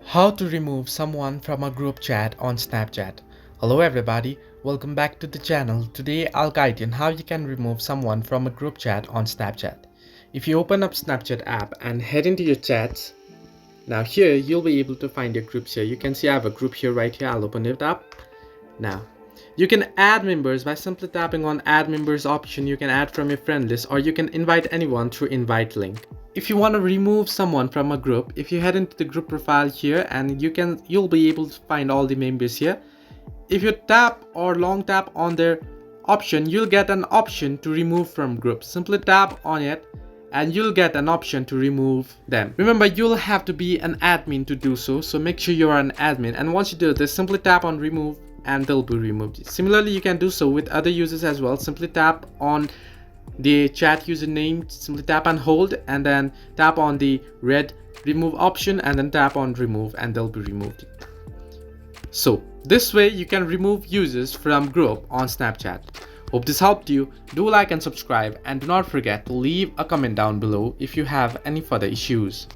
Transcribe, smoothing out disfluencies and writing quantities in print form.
How to remove someone from a group chat on Snapchat. Hello everybody, welcome back to the channel. Today I'll guide you on how you can remove someone from a group chat on Snapchat. If you open up Snapchat app and head into your chats, now here you'll be able to find your groups here. You can see I have a group here right here. I'll open it up. Now you can add members by simply tapping on add members option. You can add from your friend list or you can invite anyone through invite link. If you want to remove someone from a group, if you head into the group profile here and you'll be able to find all the members here. If you tap or long tap on their option, you'll get an option to remove from group. Simply tap on it and you'll get an option to remove them. Remember, you'll have to be an admin to do so, so make sure you're an admin, and once you do this, simply tap on remove and they'll be removed. Similarly, you can do so with other users as well. Simply tap on the chat username, simply tap and hold, and then tap on the red remove option and then tap on remove and they'll be removed. So this way you can remove users from group on Snapchat. Hope this helped you. Do like and subscribe, and do not forget to leave a comment down below if you have any further issues.